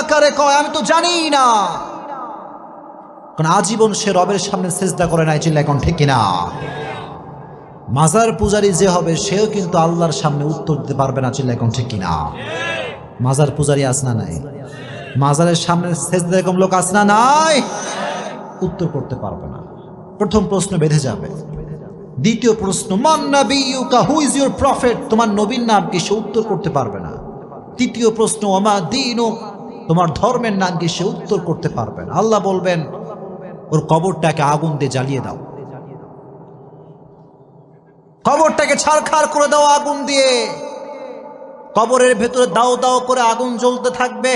কারে কয় আমি তো জানি না, কারণ আজীবন সে রবের সামনে সিজদা করে নাই। চিল্লা এখন ঠিক কিনা? মাজার পূজারী যে হবে সেও কিন্তু আল্লাহর সামনে উত্তর দিতে পারবে না। চিল্লা এখন ঠিক কিনা? মাজার পূজারী আছে না নাই? মাজারের সামনে সিজদা এরকম লোক আছে না নাই? উত্তর করতে পারবে না। প্রথম প্রশ্ন বেঁধে যাবে। দ্বিতীয় প্রশ্ন, মান নাবিয়ুকা, হু ইজ ইউর প্রফেট, তোমার নবীর নাম কি? সে উত্তর করতে পারবে না। তৃতীয় প্রশ্ন, ওমা দীনুক, তোমার ধর্মের নাম কি? সে উত্তর করতে পারবে না। আল্লাহ বলবেন ওর কবরটাকে আগুন দিয়ে জ্বালিয়ে দাও, কবরটাকে ছারখার করে দাও আগুন দিয়ে। কবরের ভেতরে দাও দাও করে আগুন জ্বলতে থাকবে।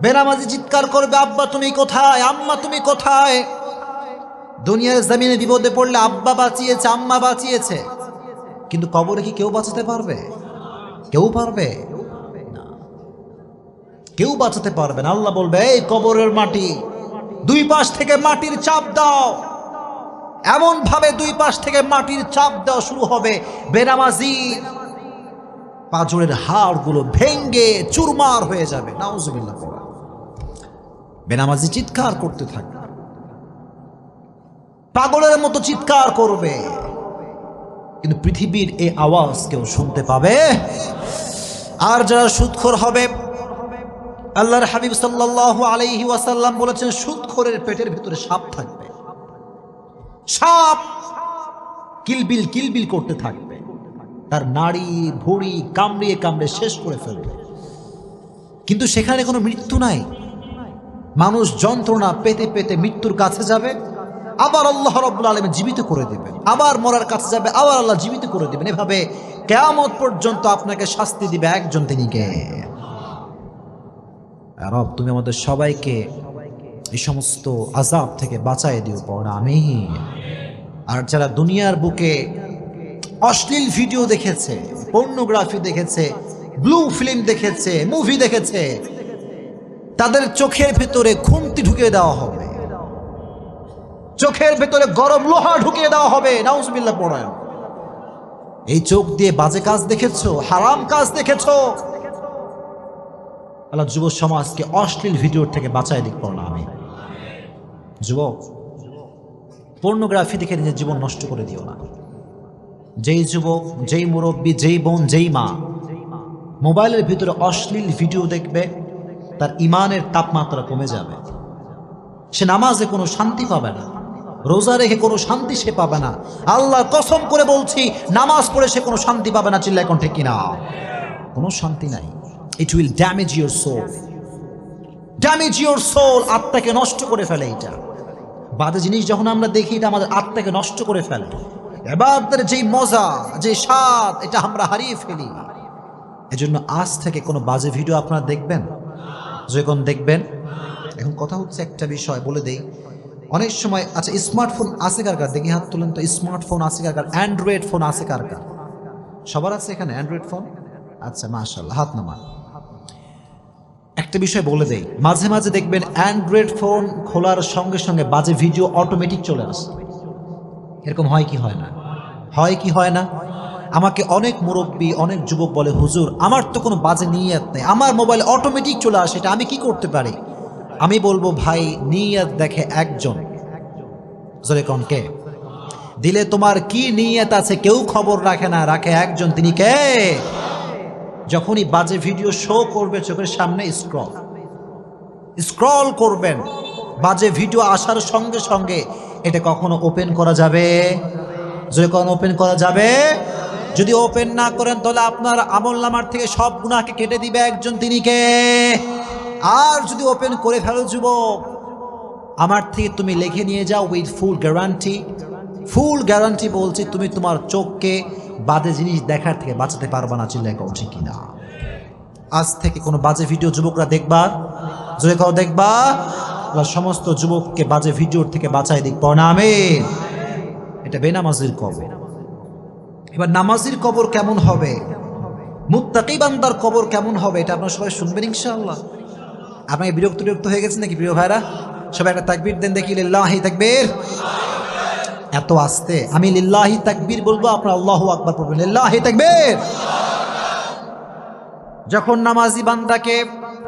বেনামাজি চিৎকার করবে, আব্বা তুমি কোথায়, আম্মা তুমি কোথায়? দুনিয়ার জমিনে বিপদে পড়লে আব্বা বাঁচিয়েছে, আম্মা বাঁচিয়েছে, কিন্তু কবরে কি কেউ বাঁচাতে পারবে? কেউ পারবে না, কেউ বাঁচাতে পারবে না। আল্লাহ বলবে, এই কবরের মাটি, দুই পাশ থেকে মাটির চাপ দাও। এমন ভাবে দুই পাশ থেকে মাটির চাপ দেওয়া শুরু হবে, বেনামাজি পাঁজরের হাড়গুলো ভেঙ্গে চুরমার হয়ে যাবে। নাউজুবিল্লাহ। বেনামাজি চিৎকার করতে থাকবে, পাগলের মতো চিৎকার করবে, কিন্তু পৃথিবীর এই আওয়াজ কেউ শুনতে পাবে? আর যারা সুদখোর হবে, আল্লাহর হাবিব সাল্লাল্লাহু আলাইহি ওয়াসাল্লাম বলেছেন, সুদখোরের পেটের ভিতরে সাপ থাকবে। সাপ কিলবিল কিলবিল করতে থাকবে, তার নাড়ি ভুঁড়ি কামড়িয়ে কামড়িয়ে শেষ করে ফেলবে, কিন্তু সেখানে কোনো মৃত্যু নাই। মানুষ যন্ত্রণা পেতে পেতে মৃত্যুর কাছে যাবে, আবার আল্লাহ রাব্বুল আলামিন জীবিত করে দিবেন, আবার মরার কাছে যাবে, আবার আল্লাহ জীবিত করে দিবেন। এভাবে কিয়ামত পর্যন্ত আপনাকে শাস্তি দিবে একজন, তিনি কে? রব, তুমি আমাদের সবাইকে এই সমস্ত আযাব থেকে বাঁচায় দিও, পড় আমিন। আর যারা দুনিয়ার বুকে অশ্লীল ভিডিও দেখেছে, পর্নোগ্রাফি দেখেছে, ব্লু ফিল্ম দেখেছে, মুভি দেখেছে, তাদের চোখের ভেতরে খুন্তি ঢুকিয়ে দেওয়া হবে, চোখের ভেতরে গরম লোহা ঢুকিয়ে দেওয়া হবে। নাউজুবিল্লাহ পড়েন। এই চোখ দিয়ে বাজে কাজ দেখেছো, হারাম কাজ দেখেছো, আল্লাহ যুব সমাজকে অশ্লীল ভিডিওর থেকে বাঁচায় দিক, পড়ো না আমি। যুবক, পর্নোগ্রাফি দেখে নিজের জীবন নষ্ট করে দিও না। যেই যুবক, যেই মুরব্বী, যেই বোন, যেই মা মোবাইলের ভিতরে অশ্লীল ভিডিও দেখবে, তার ইমানের তাপমাত্রা কমে যাবে। সে নামাজে কোনো শান্তি পাবে না, রোজা রেখে কোনো শান্তি সে পাবে না। আল্লাহর কসম করে বলছি, নামাজ পড়ে সে কোনো শান্তি পাবে না। চিল্লা এখন ঠিক কিনা? কোনো শান্তি নাই। It will damage your soul, damage your soul. আত্মাকে নষ্ট করে ফেলে এটা। বাজে জিনিস যখন আমরা দেখি, এটা আমাদের আত্মাকে নষ্ট করে ফেলে। ইবাদতের যেই মজা, যে স্বাদ, এটা আমরা হারিয়ে ফেলি। এজন্য আজ থেকে কোনো বাজে ভিডিও আপনারা দেখবেন, যখন দেখবেন। এখন কথা হচ্ছে একটা বিষয় বলে দেই, অনেক সময়, আচ্ছা স্মার্টফোন আছে কার কার? দেখি হাত তুলেন তো। স্মার্টফোন আছে কার কার? অ্যান্ড্রয়েড ফোন আছে কার কার? সবার আছে এখানে অ্যান্ড্রয়েড ফোন? আচ্ছা, মাশাআল্লাহ, হাত নামান। একটা বিষয় বলে দেই, মাঝে মাঝে দেখবেন অ্যান্ড্রয়েড ফোন খোলার সঙ্গে সঙ্গে বাজে ভিডিও অটোমেটিক চলে আসে। এরকম হয় কি হয় না? হয় কি হয় না? আমাকে অনেক মুরব্বী, অনেক যুবক বলে, হুজুর আমার তো কোনো বাজে নিয়ত নেই, আমার মোবাইল অটোমেটিক চলে আসে, এটা আমি কি করতে পারি? আমি বলবো, ভাই, নিয়ত দেখে একজন, জোরে কোন কে? দিলে তোমার কি নিয়ত আছে কেউ খবর রাখে না, রাখে একজন, তিনি কে? যখনই বাজে ভিডিও শো করবে চোখের সামনে, স্ক্রল করবেন, বাজে ভিডিও আসার সঙ্গে সঙ্গে এটা কখনো ওপেন করা যাবে? যখন ওপেন করা যাবে, যদি ওপেন না করেন তাহলে আপনার আমলনামার থেকে সব গুনাহকে কেটে দিবে একজন, তিনি কে? আর যদি ওপেন করে ফেলো যুবক, আমার থেকে তুমি লিখে নিয়ে যাও with full guarantee, full guarantee বলছি, তুমি তোমার চোখকে বাজে জিনিস দেখার থেকে বাঁচাতে পারবা না। চিল্লায় কও ঠিক কিনা? আজ থেকে কোনো বাজে ভিডিও যুবকরা দেখবা, জোরে কও দেখবা, সমস্ত যুবককে বাজে ভিডিওর থেকে বাঁচাই দিক, পড়না আমিন। এটা বেনামাজির কবর। এবার নামাজির কবর কেমন হবে, মুত্তাকি বান্দার কবর কেমন হবে, এটা আপনারা সবাই শুনবেন ইনশাআল্লাহ। আপনাকে বিরক্ত হয়ে গেছে নাকি প্রিয় ভাইরা? সবাই একটা তাকবীর দেন দেখি, লিল্লাহি তাকবীর। এত আস্তে আমি লিল্লাহি তাকবীর বলবো, আপনারা আল্লাহু আকবার বলবেন, লিল্লাহি তাকবীর। যখন নামাজি বান্দাকে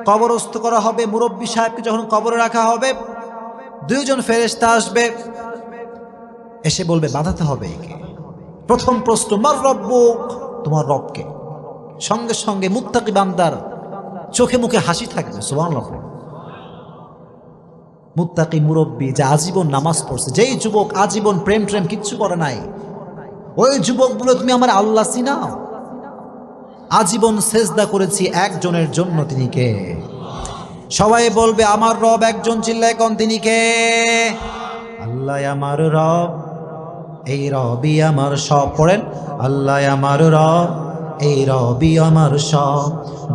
কবরস্থ করা হবে, মুরব্বী সাহেবকে যখন কবরে রাখা হবে, দুইজন ফেরেশতা আসবে, এসে বলবে বাঁধাতে হবে একে। প্রথম প্রশ্ন, মার রব্বুক, তোমার রবকে। সঙ্গে সঙ্গে মুত্তাকি বান্দার চোখে মুখে হাসি থাকবে, সুবহানাল্লাহ। মুত্তাকি মুরব্বী যে আজীবন নামাজ পড়ছে, যেই যুবক আজীবন প্রেম ট্রেম কিচ্ছু করে নাই, ওই যুবক বলে তুমি আমার আল্লাহ চিনাও? আজীবন সেজদা করেছি একজনের জন্য, তিনি কে? সবাই বলবে আমার রব একজন, চিল্লায় কোন, তিনি কে? আল্লাহ আমার রব, এই রবি আমার সব। পড়েন, আল্লাহ আমার রব, এই রবি আমার সব।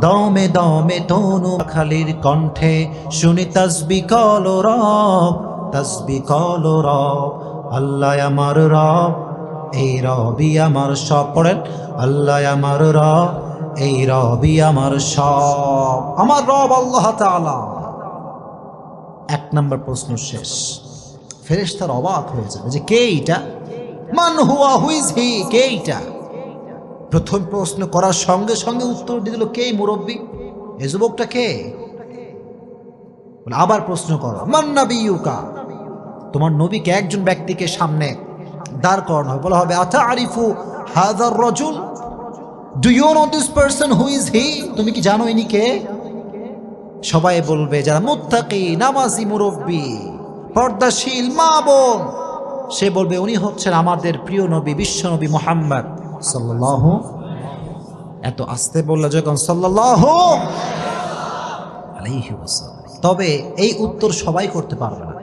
দমে দমে তনু খালির কণ্ঠে শুনি তাসবিহ কলো রব, তাসবিহ কলো রব। আল্লাহ আমার রব, এই রবি আমার সব। পড়েন, আল্লাহ আমার রব, এই রবি আমার সব। আমার রব আল্লাহ তাআলা। এক নম্বর প্রশ্ন শেষ। ফেরেশতারা অবাক হয়ে যাবে যে কে এটা, মান হুয়া, হু ইজ হি, কে এটা? প্রথম প্রশ্ন করার সঙ্গে সঙ্গে উত্তর দিয়ে দিল কে মুরব্বী, এ যুবকটা কে? আবার প্রশ্ন করো, মান নাবিয়ুকা, তোমার নবীকে একজন ব্যক্তিকে সামনে দাঁড় করানো হবে, বলা হবে আতারিফু হাযার রাজুল, do you know this person, who is he, তুমি কি জানো ইনি কে? সবাই বলবে যারা মুত্তাকি, নামাজি মুরব্বী, পর্দাশীল মা বোন, সে বলবে উনি হচ্ছেন আমাদের প্রিয় নবী, বিশ্ব নবী মুহাম্মদ সাল্লাল্লাহু। এত আস্তে বললে যখন সাল্লাল্লাহু আলাইহি ওয়াসাল্লাম। তবে এই উত্তর সবাই করতে পারবে না,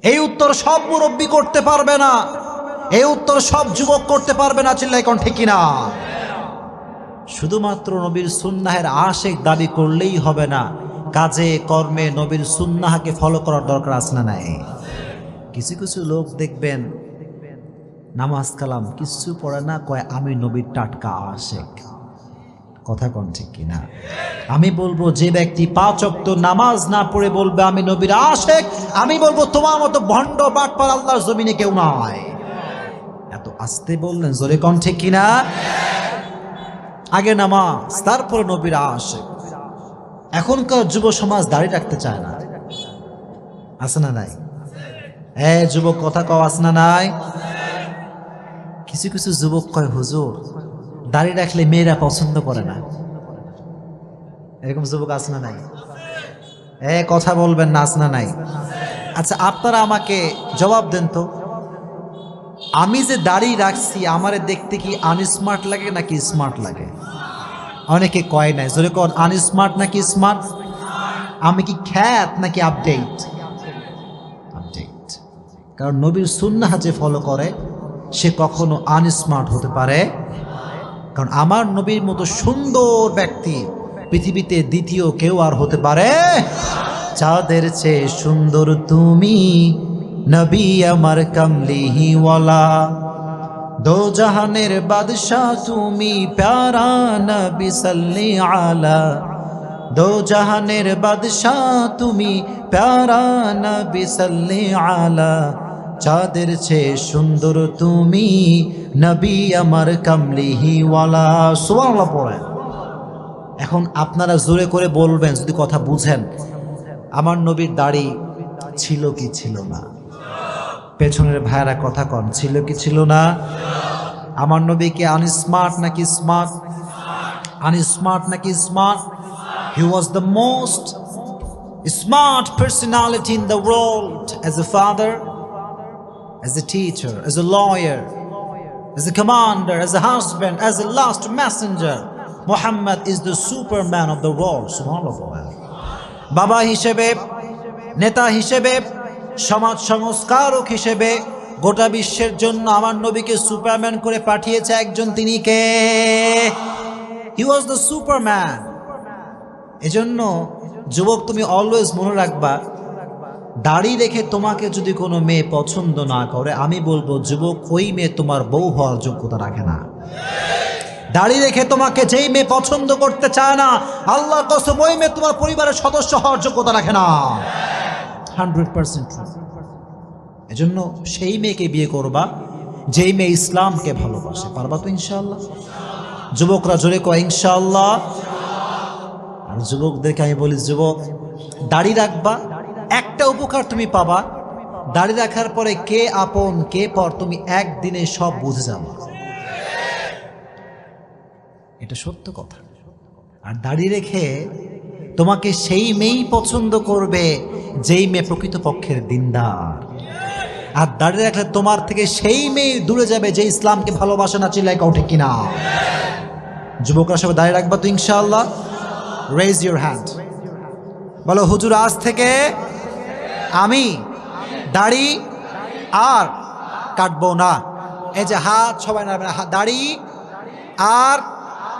এই উত্তর সব মুরব্বী করতে পারবে না, এই উত্তর সব যুবক করতে পারবে না, চিল্লাই কোন ঠিক কিনা? শুধুমাত্র নবীর সুন্নাহের আশিক দাবি করলেই হবে না, কাজে কর্মে নবীর সুন্নাহকে ফলো করার দরকার আছে না নাই? কিছু কিছু লোক দেখবেন নামাজ কালাম কিছু পড়ে না, কয় আমি নবীর টাটকা আশিক। কথা কোন ঠিক কিনা? আমি বলবো যে ব্যক্তি 5 ওয়াক্ত নামাজ না পড়ে বলবে আমি নবীর আশিক, আমি বলবো তোমার মতো ভণ্ড বাটপার আল্লাহর জমিনে কেউ নাই। এত আস্তে বললেন, জোরে কোন ঠিক কিনা? আগে নামাজ, তারপরে নবীর আশিক। এখনকার যুব সমাজ দাঁড়িয়ে রাখতে চায় না, আছে না নাই? যুবক কথা কও, আছে না নাই? কিছু কিছু যুবক কয় হুজুর দাড়ি রাখলে মেয়েরা পছন্দ করে না, এরকম যুবক আছে না নাই? কথা বলবেন না, আছে না নাই? আচ্ছা আপনারা আমাকে জবাব দেন তো, আমি যে দাড়ি রাখছি আমারে দেখতে কি আনস্মার্ট লাগে নাকি স্মার্ট লাগে? অনেকে কয় নাই, জোরে কোন, আনস্মার্ট নাকি স্মার্ট? আমি কি খ্যাত নাকি আপডেট? আপডেট। কারণ নবীর সুন্নাহ যে ফলো করে সে কখনো আনস্মার্ট হতে পারে, কারণ আমার নবীর মতো সুন্দর ব্যক্তি পৃথিবীতে দ্বিতীয় কেউ আর হতে পারে? চাঁদের চেয়ে সুন্দর তুমি নবী আমার কামলিহি ওয়ালা, দো জাহানের বাদশাহ তুমি প্যারা নবী সাল্লি আলা, দো জাহানের বাদশাহ তুমি প্যারা নবী সাল্লি আলা, চাঁদের চেয়ে সুন্দর তুমি নবী আমার কামলিহি ওয়ালা। সুবহানাল্লাহ পড়েন। এখন আপনারা জোরে করে বলবেন যদি কথা বুঝেন, আমার নবীর দাড়ি ছিল কি ছিল না? পেছনের ভাইরা কথা কন, ছিল কি ছিল না? আমার নবী কি আনস্মার্ট নাকি স্মার্ট? আনস্মার্ট নাকি smart? He was the most smart personality in the world, as a father, as a teacher, as a lawyer, as a commander, as a husband, as a last messenger. Muhammad is the superman of the world. Subhanallah. বাবা হিসেবে, নেতা হিসেবে, সমাজ সংস্কারক হিসেবে গোটা বিশ্বের জন্য আমার নবীকে সুপারম্যান করে পাঠিয়েছে একজন, তিনি কে? He was the superman. এজন্য যুবক তুমি অলওয়েজ মনে রাখবা, দাড়ি রেখে তোমাকে যদি কোনো মেয়ে পছন্দ না করে, আমি বলবো যুবক ওই মেয়ে তোমার বউ হওয়ার যোগ্যতা রাখে না। দাড়ি রেখে তোমাকে যেই মেয়ে পছন্দ করতে চায় না, আল্লাহর কসম ওই মেয়ে তোমার পরিবারের সদস্য হওয়ার যোগ্যতা রাখে না। 100%। এজন্য সেই মেয়েকে বিয়ে করবা যেই মেয়ে ইসলামকে ভালোবাসে। পারবা তো ইনশাআল্লাহ? যুবকরা জোরে কয় ইনশাআল্লাহ। আর যুবকদেরকে আমি বলি, যুবক দাড়ি রাখবা, একটা উপকার তুমি পাবা, দাড়ি রাখার পরে কে আপন কে পর তুমি একদিনে সব বুঝে যাবে। এটা সত্য কথা। আর দাড়ি রেখে তোমাকে সেই মেয়েই পছন্দ করবে যেই মেয়ে প্রকৃতপক্ষের দিনদার। আর দাড়ি রাখলে তোমার থেকে সেই মেয়ে দূরে যাবে যে ইসলামকে ভালোবাসে না। চিল্লাই কাউ ঠিক কিনা? যুবকরা সবাই দাড়ি রাখবা তো ইনশাআল্লাহ? রেজ ইউর হ্যান্ড, বলো হুজুর আজ থেকে আমি দাড়ি আর কাটবো না। এই যে হাত সবাই নাড়বে না, দাড়ি আর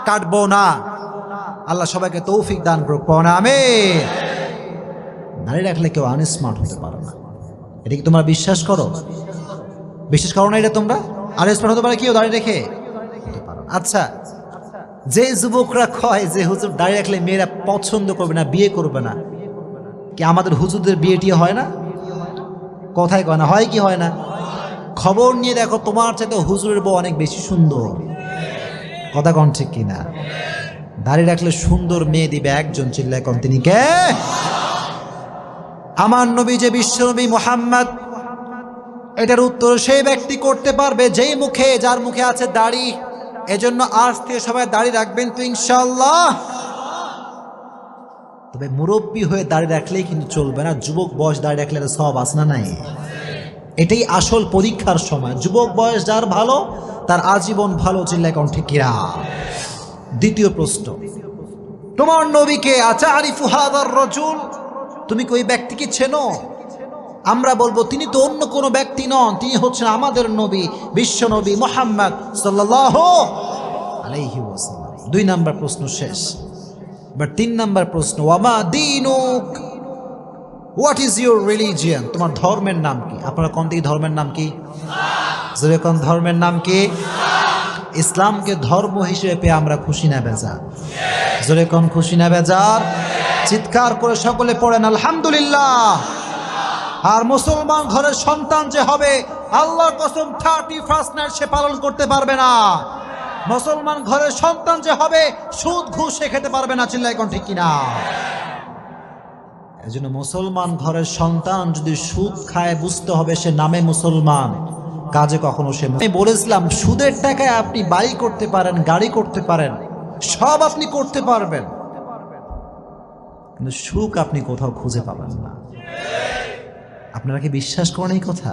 কাটবো না। আল্লাহ সবাইকে তৌফিক দান করুক, পড়া আমিন। দাড়ি রাখলে কেউ আনস্মার্ট হতে পারে না, এটা কি তোমরা বিশ্বাস করো? বিশ্বাস করো না এটা তোমরা? আনস্মার্ট হতে পারে কেউ দাড়ি রেখে? আচ্ছা, যে যুবকরা কয় যে হুজুর দাড়ি রাখলে মেয়েরা পছন্দ করবে না, বিয়ে করবে না, কি আমাদের হুজুরদের বিয়েটি হয় না? কথাই কয় না, হয় কি হয় না? খবর নিয়ে দেখো, তোমার চাইতে হুজুরের বউ অনেক বেশি সুন্দর। কথা কন ঠিক কিনা? দাড়ি রাখলে সুন্দর মেয়ে দিবে একজন, চিল্লায় কন তিনি কে? আমার নবী যে বিশ্বনবী মুহাম্মদ। এটার উত্তর সেই ব্যক্তি করতে পারবে যেই মুখে, যার মুখে আছে দাড়ি। এজন্য আজ থেকে সবাই দাড়ি রাখবেন তো ইনশাআল্লাহ। তবে মুরব্বী হয়ে দাড়ি রাখলেই কিন্তু চলবে না, যুবক বয়স দাড়ি রাখলে সব আছে না নাই? এটাই আসল পরীক্ষার সময়। যুবক বয়স যার ভালো, তার আজীবন ভালো। চিল্লায় কোন ঠিক কিনা? দ্বিতীয় প্রশ্ন, তোমার নবীকে আতারিফু হাযার রাজুল, তুমি কি ওই ব্যক্তিকে চেনো? আমরা বলবো তিনি তো অন্য কোনো ব্যক্তি নন, তিনি হচ্ছেন আমাদের নবী, বিশ্ব নবী মুহাম্মদ সাল্লাল্লাহু আলাইহি ওয়াসাল্লাম। 2 নাম্বার প্রশ্ন শেষ। বাট 3 নাম্বার প্রশ্ন, ওয়ামা দীনুক, হোয়াট ইজ ইউর রিলিজিয়ন? তোমার ধর্মের নাম কি? আপনারা কোন দিকে ধর্মের নাম কি? জোরে কোন ধর্মের নাম কি? ইসলামকে ধর্ম হিসেবে পেয়ে আমরা খুশি না বেজার? জোরে কোন খুশি না বেজার? চিৎকার করে সকলে পড়েন আলহামদুলিল্লাহ। আর মুসলমান ঘরের সন্তান যে হবে, আল্লাহর কসম 31st নাইট সে পালন করতে পারবে না। মুসলমান ঘরের সন্তান যে হবে, সুদ ঘুষ সে খেতে পারবে না। চিল্লাই কোন ঠিক কিনা? এই জন্য মুসলমান ঘরের সন্তান যদি সুদ খায়, বুঝতে হবে সে নামে মুসলমান, কাজে কখনো সে। আমি বলেছিলাম সুদের টাকায় আপনি বাড়ি করতে পারেন, গাড়ি করতে পারেন, সব আপনি করতে পারবেন, কিন্তু সুখ আপনি কোথাও খুঁজে পাবেন না। আপনারা কি বিশ্বাস করেন এই কথা?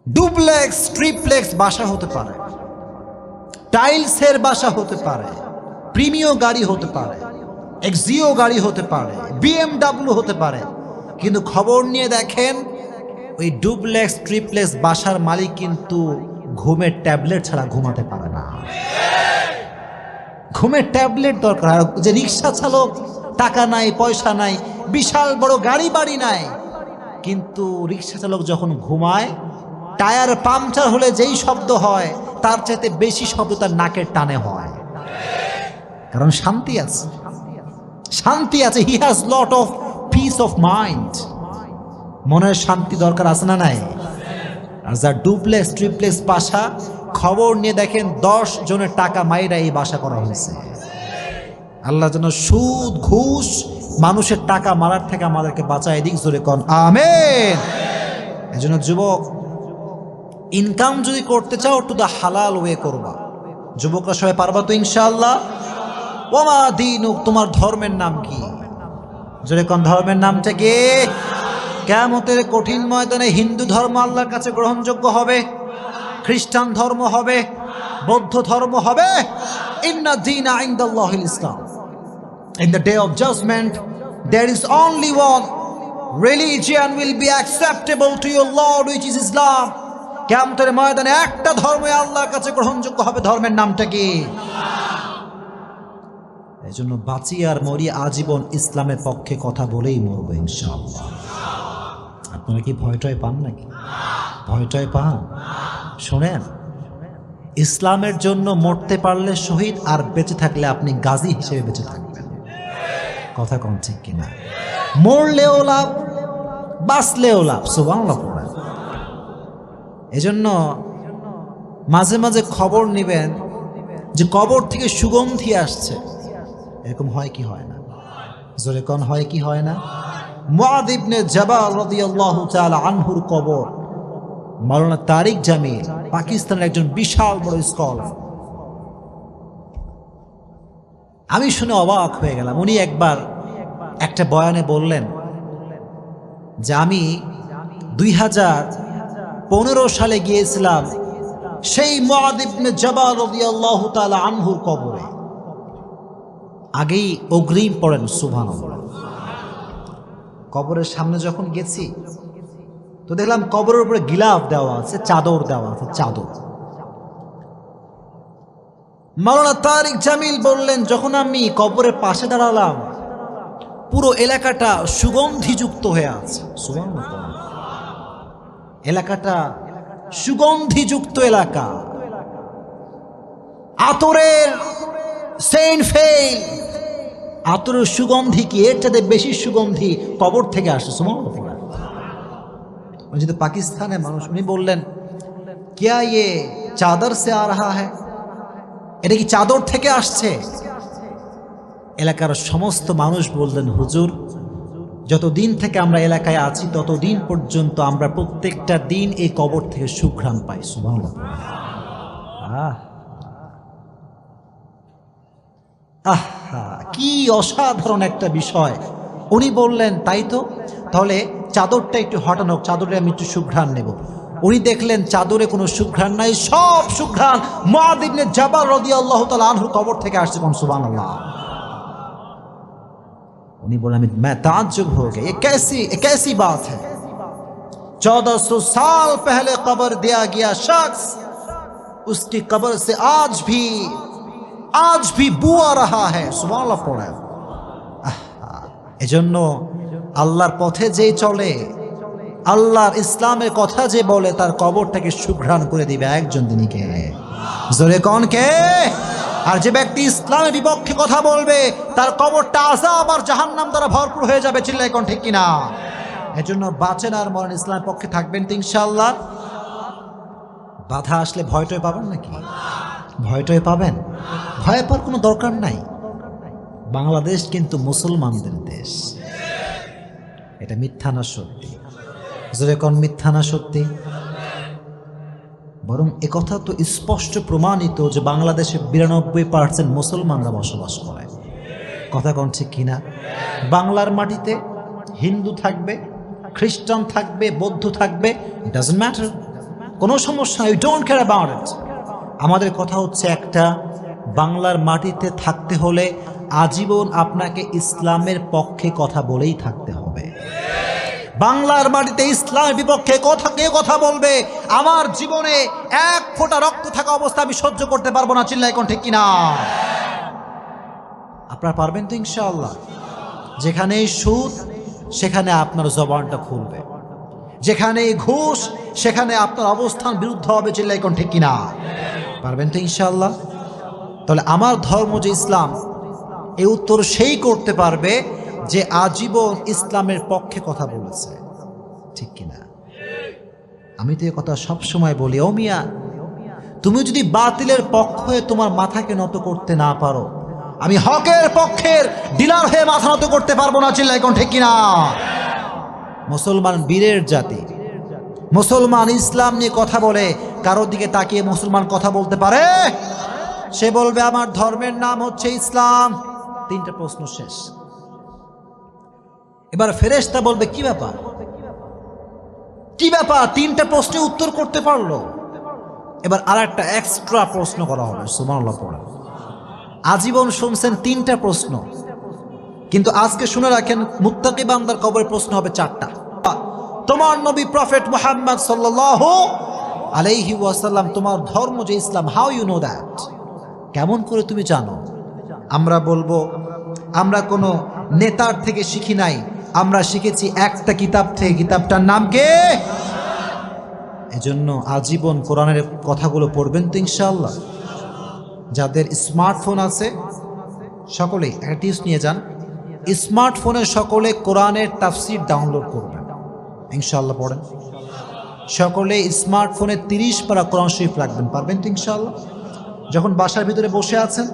ডুপ্লেক্স ট্রিপ্লেক্স বাসা হতে পারে, টাইলসের বাসা হতে পারে, প্রিমিয়াম গাড়ি হতে পারে, এক্সিও গাড়ি হতে পারে, BMW হতে পারে, কিন্তু খবর নিয়ে দেখেন ওই ডুপ্লেক্স ট্রিপ্লেক্স বাসার মালিক কিন্তু ঘুমের ট্যাবলেট ছাড়া ঘুমাতে পারে না। ঘুমের ট্যাবলেট দরকার। আর যে রিক্সা চালক, টাকা নাই, পয়সা নাই, বিশাল বড় গাড়ি বাড়ি নাই, কিন্তু রিক্সা চালক যখন ঘুমায়, টায়ার পাংচার হলে যেই শব্দ হয় তার চাইতে বেশি শব্দ তার নাকের টানে হয়। কারণ শান্তি আছে, শান্তি আছে। He has lot of piece of mind. মনের শান্তি দরকার আছে না নাই? আর যার ডুপ্লেক্স ট্রিপ্লেক্স বাসা, খবর নিয়ে দেখেন 10 জনের টাকা মাইরা এই বাসা করা হয়েছে। আল্লাহ যেন সুদ ঘুষ মানুষের টাকা মারার থেকে আমাদেরকে বাঁচায় দিক। জোরে কোন আমিন। এই জন্য যুবক, ইনকাম যদি করতে চাও টু দ্য হালাল ওয়ে করবা। যুবকরা সবাই পারবা তো ইনশাআল্লাহ? ওমা দীনুক, তোমার ধর্মের নাম কি? জোরে কোন ধর্মের নামটা কি? কিয়ামতের কঠিন ময়দানে হিন্দু ধর্ম আল্লাহর কাছে গ্রহণযোগ্য হবে, খ্রিস্টান ধর্ম হবে, বৌদ্ধ ধর্ম হবে। ইন্না দীনা ইনদাল্লাহিল ইসলাম। In the day of judgment, there is only one religion will be acceptable to your Lord, which is Islam. কিয়ামতের ময়দানে একটা ধর্মই আল্লাহর কাছে গ্রহণযোগ্য হবে। ধর্মের নামটা কি? এই জন্য বাঁচি আর মরি আজীবন ইসলামের পক্ষে কথা বলেই মরবো ইনশাআল্লাহ। আপনারা কি ভয়টয় পান নাকি? ভয়টয় পান? শোনেন, ইসলামের জন্য মরতে পারলে শহীদ, আর বেঁচে থাকলে আপনি গাজী হিসেবে বেঁচে থাকবেন। কথা কোন ঠিক কিনা? মরলেও লাভ, বাঁচলেও লাভ। সুবহানাল্লাহ পড়েন। এজন্য মাঝে মাঝে খবর নেবেন যে কবর থেকে সুগন্ধি আসছে, এরকম হয় কি হয় না? জোরে কোন হয় কি হয় না? মুআয ইবনে জাবাল রাদিয়াল্লাহু তাআলা আনহুর কবর, মাওলানা তারিক জামিল পাকিস্তানের একজন বিশাল বড় স্কলার। আমি শুনে অবাক হয়ে গেলাম। উনি একবার একটা বয়ানে বললেন যে আমি 2015 সালে গিয়েছিলাম সেই মুআয ইবনে জাবাল রাদিয়াল্লাহু তাআলা আনহুর কবরে। আগেই অগ্রিম পড়েন সুবহানাল্লাহ। কবরের সামনে যখন গেছি তো দেখলাম কবরের উপরে গিলাফ দেওয়া আছে, চাদর দেওয়া আছে, চাদর। মাওলানা তারিক জামিল বললেন, যখন আমি কবরের পাশে দাঁড়ালাম পুরো এলাকাটা সুগন্ধিযুক্ত হয়ে আছে। সুবহানাল্লাহ। এলাকাটা সুগন্ধিযুক্ত এলাকা, আতরের সেন্ট ফেইল, আতরের সুগন্ধি কি এর চাইতে বেশি সুগন্ধি কবর থেকে আসে। সুবহানাল্লাহ। যেহেতু পাকিস্তানের মানুষ, উনি বললেন क्या ये চাদর সে আ রহা হ্যায়, এটা কি চাদর থেকে আসছে? এলাকার সমস্ত মানুষ বললেন, হুজুর যতদিন থেকে আমরা এলাকায় আছি ততদিন পর্যন্ত আমরা প্রত্যেকটা দিন এই কবর থেকে সুঘ্রাণ পাই। সুবহানাল্লাহ। কি অসাধারণ একটা বিষয়। উনি বললেন, তাই তো, তাহলে চাদরটা একটু হটানো, চাদরে আমি একটু সুঘ্রাণ নেব। উনি দেখলেন চাদরে কোনো সুঘ্রাণ নাই, সব সুঘ্রাণ মুআয ইবনে জাবাল রাদিয়াল্লাহু তাআলা আনহুর কবর থেকে আসছে। কোন সুবহানাল্লাহ। उन्हीं बोला मैं ताज्जुब हो गया, ये कैसी बात है। 1400 साल पहले कब्र दिया गया शख्स, उसकी कब्र से आज भी बू आ रहा है। सुभान अल्लाह पड़ा। এজন্য আল্লাহর পথে যেই চলে, আল্লাহর ইসলামের কথা যে বলে, তার কবরটাকে সুঘ্রাণ করে দিবে একজন, তিনি কে? জোরে কোন কে? আর যে ব্যক্তি ইসলামের বিপক্ষে কথা বলবে তার কবরটা আযাব আর জাহান্নাম দ্বারা ভরপুর হয়ে যাবে। চিল্লায় কোন ঠিক কিনা? এজন্য বাঁচেন আর মরেন ইসলামের পক্ষে থাকবেন তো ইনশাআল্লাহ। বাধা আসলে ভয়টয় পাবেন নাকি? ভয়টয় পাবেন? ভয় পাওয়ার কোনো দরকার নাই। বাংলাদেশ কিন্তু মুসলমানদের দেশ। এটা মিথ্যা না সত্যি? জোরে কোন মিথ্যা না সত্যি? বরং একথা তো স্পষ্ট প্রমাণিত যে বাংলাদেশে 92% মুসলমানরা বসবাস করে। কথা কোন ঠিক কিনা? বাংলার মাটিতে হিন্দু থাকবে, খ্রিস্টান থাকবে, বৌদ্ধ থাকবে, ডাজন্ট ম্যাটার, কোনো সমস্যা নাই, we don't care about it. আমাদের কথা হচ্ছে একটা, বাংলার মাটিতে থাকতে হলে আজীবন আপনাকে ইসলামের পক্ষে কথা বলেই থাকতে হবে। বাংলার মাটিতে ইসলামের বিপক্ষে কেউ কথা বলবে, আমার জীবনে এক ফোঁটা রক্ত থাকা অবস্থা আমি সহ্য করতে পারবো না। চিল্লায় কোন ঠিক কিনা? আপনারা পারবেন তো ইনশাআল্লাহ? যেখানে সুদ সেখানে আপনার জবানটা খুলবে, যেখানে ঘুষ সেখানে আপনার অবস্থান বিরুদ্ধ হবে। চিল্লায় কোন ঠিক কিনা? পারবেন তো ইনশাআল্লাহ? তাহলে আমার ধর্ম যে ইসলাম, এই উত্তর সেই করতে পারবে যে আজীবন ইসলামের পক্ষে কথা বলেছে। ঠিক কিনা? আমি তো এই কথা সবসময় বলি, ও মিয়া, তুমি যদি বাতিলের পক্ষ হয়ে তোমার মাথাকে নত করতে না পারো, আমি হকের পক্ষের ডিলার হয়ে মাথা নত করতে পারবো না। চিল্লায় কোন ঠিক কিনা? মুসলমান বীরের জাতি, মুসলমান ইসলাম নিয়ে কথা বলে, কারোর দিকে তাকিয়ে মুসলমান কথা বলতে পারে? সে বলবে আমার ধর্মের নাম হচ্ছে ইসলাম। 3টা প্রশ্ন শেষ। এবার ফেরেশতা বলবে কি ব্যাপার, কি ব্যাপার? 3টা প্রশ্নের উত্তর করতে পারলো। এবার আর একটা এক্সট্রা প্রশ্ন করা হবে। সুবহানাল্লাহ পড়া। আজীবন শুনছেন 3টা প্রশ্ন, কিন্তু আজকে শুনে রাখেন, মুত্তাকি বান্দার কবরে প্রশ্ন হবে 4টা। তোমার নবী প্রফেট মুহাম্মদ সাল্লাল্লাহু আলাইহি ওয়াসাল্লাম, তোমার ধর্ম যে ইসলাম, হাউ ইউ নো দ্যাট, কেমন করে তুমি জানো? আমরা বলবো আমরা কোনো নেতার থেকে শিখি নাই, আমরা শিখেছি একটা কিতাব থেকে। কিতাবটার নাম কে? এজন্য আজীবন কোরআনের কথাগুলো পড়বেন তো ইনশাআল্লাহ। যাদের স্মার্টফোন আছে সকলেই একটা টিপস নিয়ে যান, স্মার্টফোনে সকলে কোরআনের তাফসীর ডাউনলোড করবেন, ইনশাআল্লাহ পড়েন। সকলে স্মার্টফোনে 30 পারা কোরআন শরীফ রাখবেন, পারবেন তো ইনশাআল্লাহ? যখন বাসার ভিতরে বসে আছেন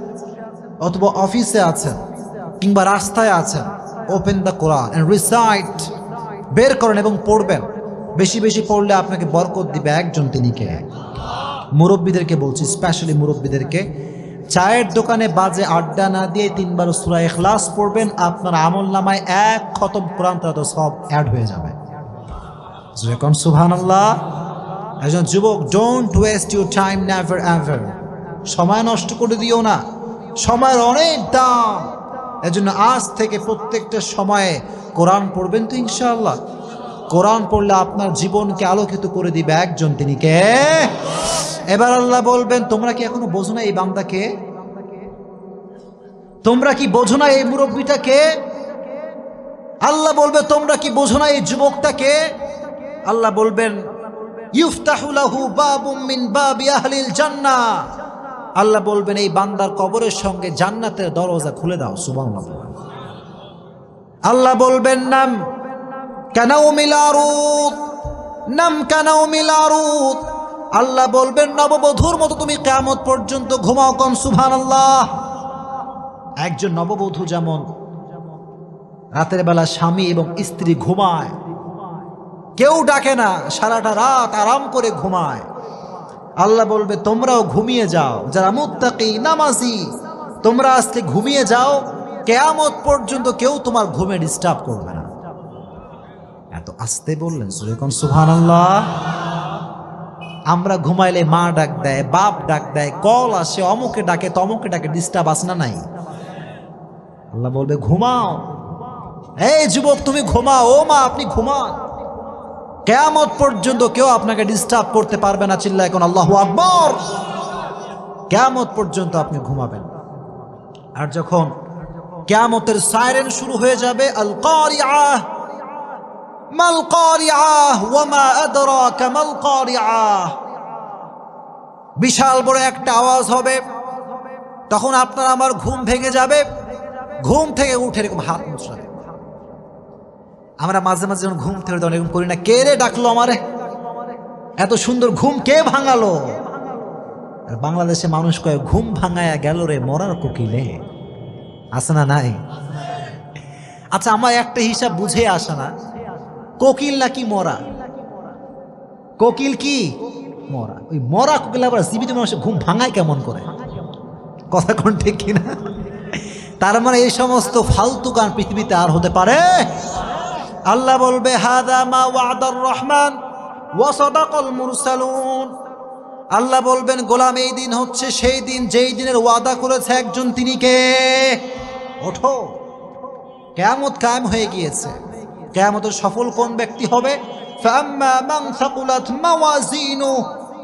অথবা অফিসে আছেন কিংবা রাস্তায় আছেন, open the Quran and recite, বের করেন এবং পড়বেন। বেশি বেশি পড়লে আপনাকে বরকত দিবে একজন, তিনি কে? মুরব্বীদেরকে বলছি, স্পেশালি মুরব্বীদেরকে, চায়ের দোকানে বাজে আড্ডা না দিয়ে 3 বার সূরা ইখলাস পড়বেন, আপনার আমলনামায় 1 খতম কোরআন তেলাওয়াত সব অ্যাড হয়ে যাবে। যেরকম সুবহানাল্লাহ। একজন যুবক, don't waste your time, never ever. সময় নষ্ট করে দিও না, সময়ের অনেক দাম। এজন্য আজ থেকে প্রত্যেকটা সময়ে কোরআন পড়বেন তো ইনশাআল্লাহ। কোরআন পড়লে আপনার জীবনকে আলোকিত করে দিবে একজন, তিনি কে? এবার আল্লাহ বলবেন, তোমরা কি এখনো বোঝো না এই বান্দাকে? তোমরা কি বোঝো না এই মুরব্বীটাকে? আল্লাহ বলবে, তোমরা কি বোঝো না এই যুবকটাকে? আল্লাহ বলবেন, ইফতাহু লাহু বাবুম মিন বাবি আহলিল জান্নাহ। আল্লাহ বলবেন, এই বান্দার কবরের সঙ্গে জান্নাতের দরজা খুলে দাও। সুবহানাল্লাহ। আল্লাহ বলবেন, নাম কানাউমিল আরুদ, নাম কানাউমিল আরুদ। আল্লাহ বলবেন, নববধূর মতো তুমি কিয়ামত পর্যন্ত ঘুমাও। কোন সুবহানাল্লাহ। একজন নববধূ যেমন রাতের বেলা স্বামী এবং স্ত্রী ঘুমায়, কেউ ডাকে না, সারাটা রাত আরাম করে ঘুমায়, আল্লাহ বলবে তোমরাও ঘুমিয়ে যাও, যারা মুত্তাকি নামাজি তোমরা আজকে ঘুমিয়ে যাও, কিয়ামত পর্যন্ত কেউ তোমার ঘুমে ডিস্টার্ব করবে না। এত আস্তে বললেন, সুবহানাল্লাহ। আমরা ঘুমাইলে মা ডাক দেয়, বাপ ডাক দেয়, কল আসে, অমুকে ডাকে তমুকে ডাকে, ডিস্টার্ব আসে না নাই? আল্লাহ বলবে ঘুমাও, এই যুবক তুমি ঘুমাও, ও মা আপনি ঘুমান, কিয়ামত পর্যন্ত কেউ আপনাকে ডিস্টার্ব করতে পারবে না। চিল্লায় কোন আল্লাহু আকবার। কিয়ামত পর্যন্ত আপনি ঘুমাবেন। আর যখন কিয়ামতের সাইরেন শুরু হয়ে যাবে, আল কারিআহ মাল কারিআহ ওয়া মা আদরাকা মাল কারিআহ, বিশাল বড় একটা আওয়াজ হবে, তখন আপনার আমার ঘুম ভেঙে যাবে, ঘুম থেকে উঠে এরকম হাত মুছাবে। আমরা মাঝে মাঝে যখন ঘুম থেকে এরকম করি না, কে রে ডাকলো আমারে, এত সুন্দর ঘুম কে ভাঙালো? আর বাংলাদেশে মানুষ কয়, ঘুম ভাঙায়া গেল রে মরার কোকিলে। আছে না নাই? আচ্ছা, আমার একটা হিসাব বুঝে আসে না, কোকিল নাকি মরা? কোকিল কি মরা? ওই মরা কোকিল আবার জীবিত মানুষের ঘুম ভাঙায় কেমন করে? কথা কোন ঠিক কিনা? তার মানে এই সমস্ত ফালতু গান পৃথিবীতে আর হতে পারে? আল্লাহ বলবে, হাদা মা ওয়াদার রহমান ওয়া সাদাকাল মুরসালুন। আল্লাহ বলবেন, গোলাম এই দিন হচ্ছে সেই দিন যেই দিনের ওয়াদা করেছে একজন, তিনি কে? ওঠো, কিয়ামত কায়েম হয়ে গিয়েছে। কিয়ামতের সফল কোন ব্যক্তি হবে? ফাম্মা মান সাকুলাত মাওয়াজিনু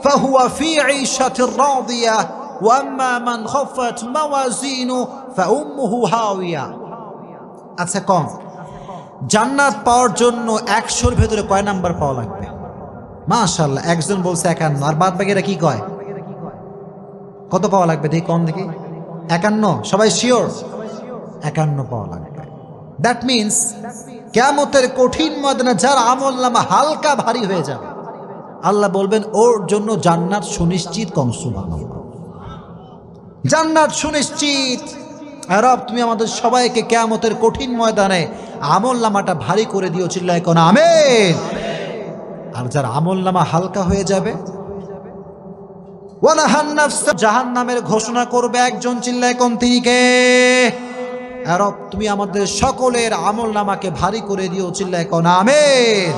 ফাহুয়া ফি ঈশাতির রাদিয়াহ ওয়া আম্মা মান খাফাত মাওয়াজিনু ফাউম্মুহু হাওিয়া। আচ্ছা, কম জান্নাত পাওয়ার জন্য 100-র ভেতরে কয় নাম্বার পাওয়া লাগবে? মাশাআল্লাহ, একজন বলছে 51, আর বাদ বাকিরা কি কয়? কত পাওয়া লাগবে দেখি, কম দেখি। 51? সবাই শিওর? 51 পাওয়া লাগবে। দ্যাট মিনস কিয়ামতের কঠিন ময়দানে যার আমলনামা হালকা ভারী হয়ে যাবে, আল্লাহ বলবেন ওর জন্য জান্নাত সুনিশ্চিত। কম সুবহানাল্লাহ। জান্নাত সুনিশ্চিত। রব তুমি আমাদের সবাইকে কিয়ামতের কঠিন ময়দানে আমলনামাটা ভারী করে দিও। চিল্লায় কোন আমিন। আর যার আমলনামা হালকা হয়ে যাবে, ওয়ানাহান নাফস, জাহান্নামের ঘোষণা করবে একজন। চিল্লায় কোন, তিনি কে? রব তুমি আমাদের সকলের আমলনামাকে ভারী করে দিও। চিল্লায় কোন আমিন।